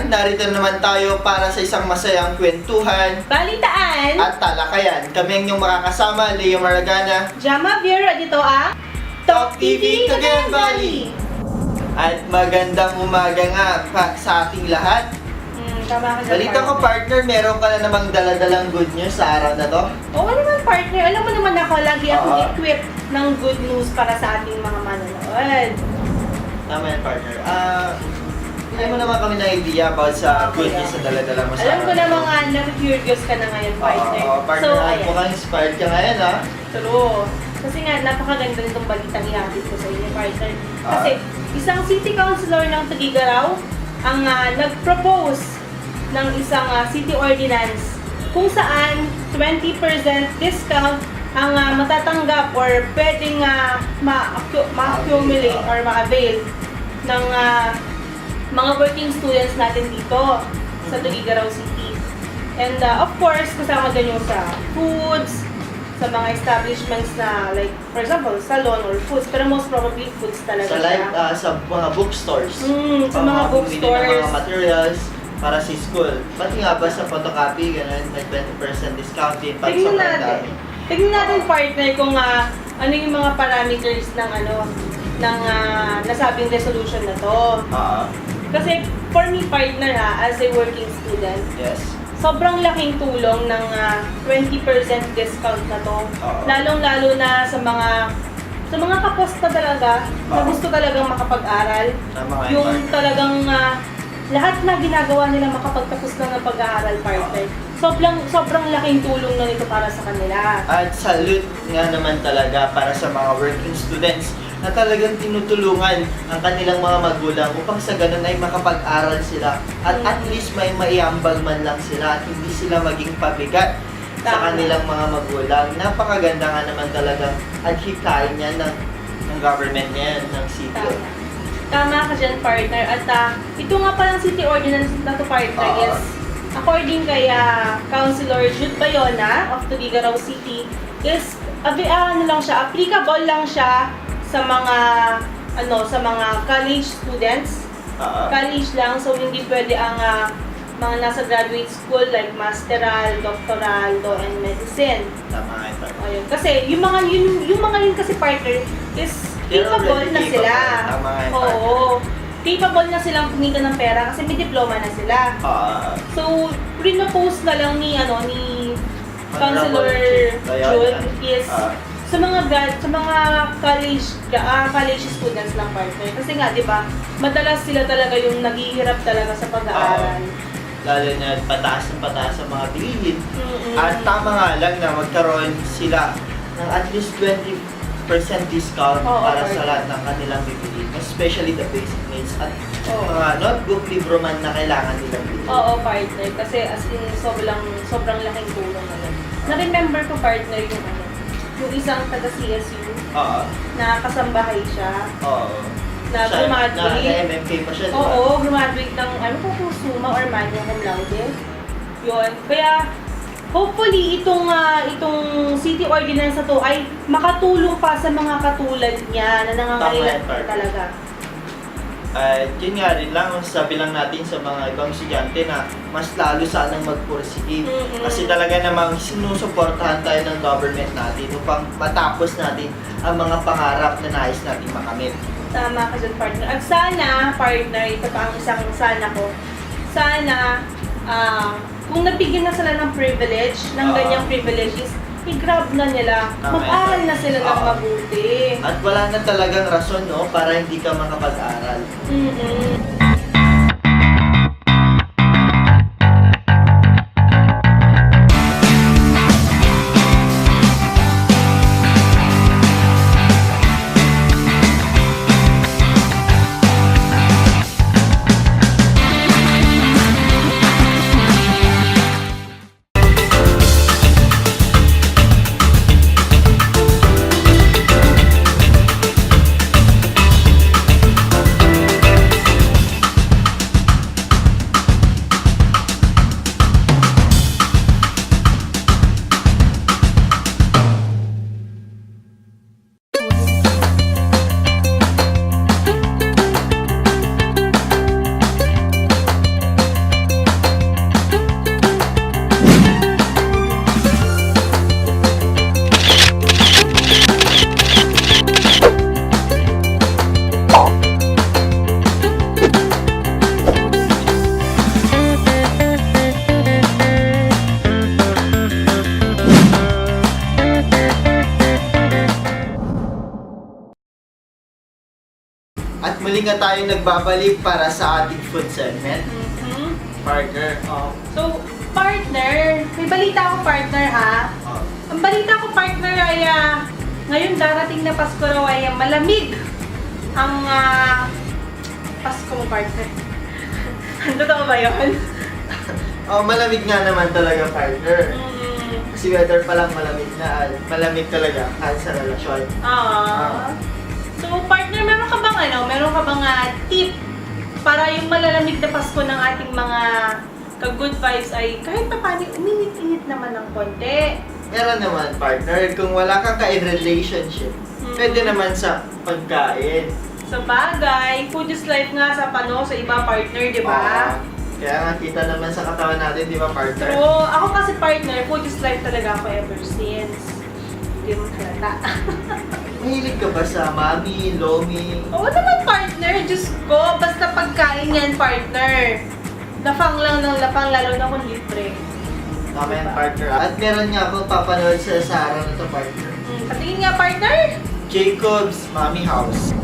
kababayan, narito naman tayo para sa isang masayang kwentuhan Balitaan! at talakayan. Kami ang inyong makakasama, Leo Maragana, Jama Vera dito ang Top TV Cagayan Valley. At magandang umaga nga sa ating lahat. Tama ka dyan, Balita ko, partner, meron ka na namang daladalang good news sa araw na to. Oo naman, partner. Alam mo naman ako, lagi akong Oo. equipped ng good news para sa ating mga manonood. Tama yan, partner. Bigyan mo naman kami ng idea about sa good news sa daladala mo sa Alam ko araw na to. mga na-curious ka na ngayon, partner. Oo, partner, mukhang inspired ka ngayon, ha? True. Kasi nga, napakaganda nitong balitang ihatid ko sa inyo, partner. Kasi, isang city councilor ng Tugigaraw ang nag-propose ng isang city ordinance kung saan 20% discount ang matatanggap or pwedeng ma-accumulate or ma-avail ng mga working students natin dito sa Tugigaraw City. And of course, kasama din yung sa foods, sa mga establishments na like, for example, salon or foods, pero most probably foods talaga Sa live, sa mga bookstores. sa mga bumili ng bookstores. mga materials para sa school. Pati nga ba sa photocopy, ganun, may 20% discount din. Pag Tingnan sobrang natin. dami. Tingnan natin, partner, kung ano yung mga parameters ng nasabing resolution na to. Kasi for me, partner as a working student, Yes. sobrang laking tulong ng 20% discount na to. Lalong-lalo na sa mga kaposta talaga na gusto talagang makapag-aral. Tama nga Yung partner. talagang lahat na ginagawa nila makapagtapos lang ng pag-aaral, partner. Sobrang laking tulong na nito para sa kanila. At salute nga naman talaga para sa mga working students na talagang tinutulungan ang kanilang mga magulang upang sa ganun ay makapag-aral sila at at least may maiambag man lang sila at hindi sila maging pabigat sa Tama. kanilang mga magulang. Napakaganda nga naman talagang adhikain niya ng government niyan, ng city. Tama ka dyan, partner. At ito nga palang city ordinance na to, partner, is according kay Councilor Jude Bayona of Tugigaraw City, is applicable lang siya sa mga college students. College lang, so hindi pwede ang mga nasa graduate school like masteral, doctoral, law and medicine. Tama nga yun, partner. Ayun. Kasi yung mga yun kasi, partner, is capable na sila. Tama nga yun, Oo. Capable na silang kumita ng pera kasi may diploma na sila. So, pre-post na lang ni Councilor Jude is sa mga college students lang, partner. Kasi nga, 'di ba? Madalas sila talaga yung naghihirap talaga sa pag-aaral. Lalo na pataas ang mga bilihin. At tama nga lang na magkaroon sila ng at least 20% discount para sa lahat ng kanilang bibili. Especially the basic needs at mga notebook, libro man na kailangan nilang bilhin. Oo, partner. Kasi as in, sobrang laking tulong na yun. Na-remember ko, partner, yung isang taga-CSU na kasambahay siya. Na graduate. Na-MMK pa siya, diba? Oo, graduate ng kung summa or magna cum laude. Yun. Kaya, hopefully, itong city ordinance na to ay makatulong pa sa mga katulad niya na nangangailangan talaga. At yun nga rin lang, sabi lang natin sa mga ibang estudyante na mas lalo sanang magpursige. Kasi talaga namang sinusuportahan tayo ng government natin upang matapos natin ang mga pangarap na nais natin makamit. Tama ka dyan, partner. At sana, partner, ito pa ang isang sana ko, sana, kung nabigyan na sila ng privilege, ng ganyang privileges, i-grab na nila, mag-aral na sila ng mabuti. At wala na talagang rason, no, para hindi ka makapag-aral. muli nga tayong nagbabalik para sa ating food segment. Partner. So, partner, may balita ako partner ha. Ang balita ko partner ay ngayon darating na Pasko raw ay malamig ang Pasko mo partner. Totoo ba yun? Malamig nga naman talaga partner. Kasi weather pa lang malamig na. Malamig talaga kahit sa relasyon. So partner, meron ka bang tip para yung malalamig na Pasko ng ating mga ka-good vibes ay kahit pa paano uminit-init naman ng konti? Meron naman partner, kung wala kang ka-relationship, pwede naman sa pagkain. Sa bagay, food is life nga sa iba partner, di ba? Kaya nga kita naman sa katawan natin, di ba partner? True. Ako kasi partner, food is life talaga ako ever since. Hindi mo halata. Mahilig ka ba sa mami, lomi? Oo naman partner, Diyos ko. Basta pagkain yan partner. Lapang lang ng lapang, lalo na kung libre. Tama yan partner. At meron nga akong papanood sa araw na to partner. Patingin nga partner. Jacob's Mommy House.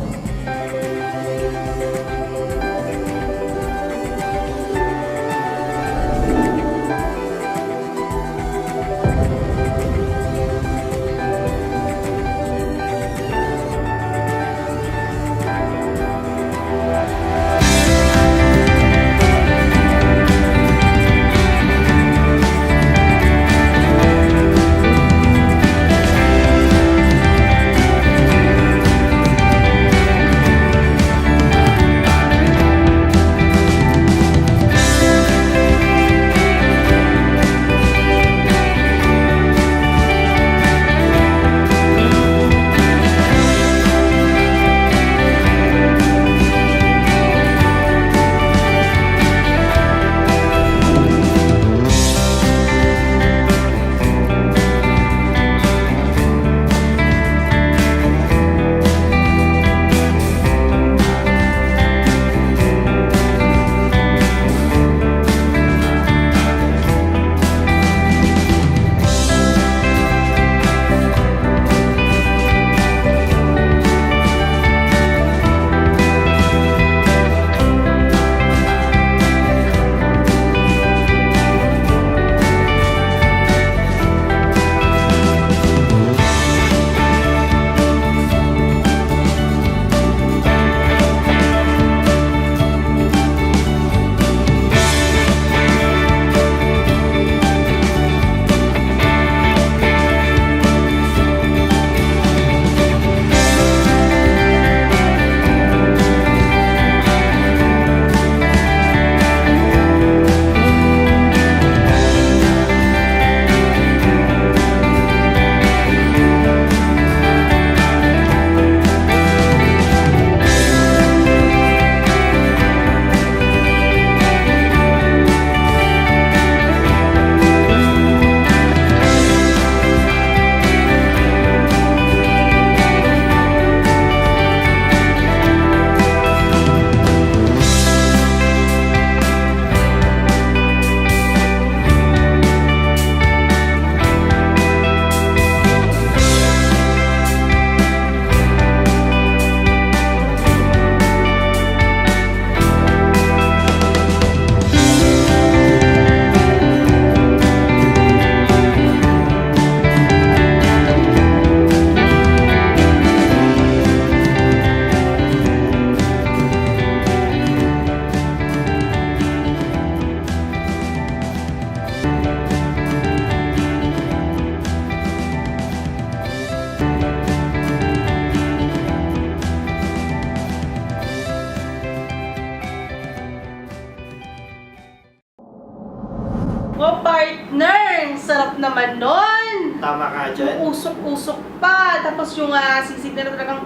Partner, ang sarap naman nun. Tama ka dyan. Yung usok-usok pa. Tapos yung sisig na talagang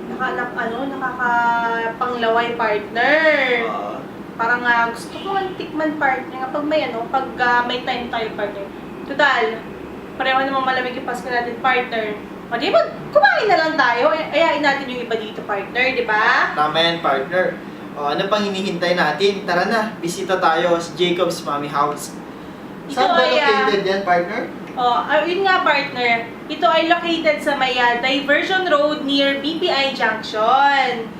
nakakapanglaway partner. Parang gusto ko tikman partner kapag may time tayo partner. Total, pareho namang malamig yung Pasko natin partner. O di ba, kumain na lang tayo. Ayain natin yung iba dito partner, di ba? Tama yan partner. Ano pang hinihintay natin? Tara na, bisita tayo sa Jacob's Mommy House. Saan ba located yan, partner? Yun nga partner. Ito ay located sa may Diversion Road near BPI Junction.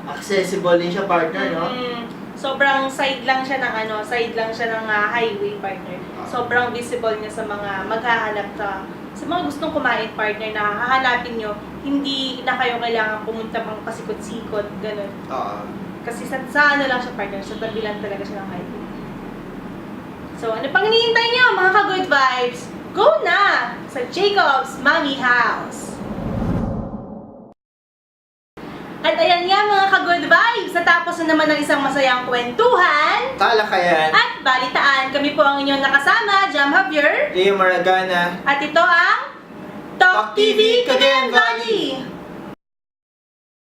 accessible din siya, partner, no? Sobrang side lang siya ng highway, partner. Sobrang visible niya sa mga maghahanap sa mga gustong kumain, partner, na hahanapin nyo, hindi na kayo kailangan pumunta pang pasikot-sikot, ganun. Kasi sa ano lang siya, partner, sa tabi lang talaga siya ng highway. So, ano pang hinihintay nyo, mga ka-good vibes? Go na sa Jacob's Mommy House! At ayan nga mga ka-good vibes, natapos na naman ng isang masayang kwentuhan Talakayan, at balitaan. Kami po ang inyong nakasama, Jam Javier. Leo Maragana, At ito ang Talk TV Cagayan Valley!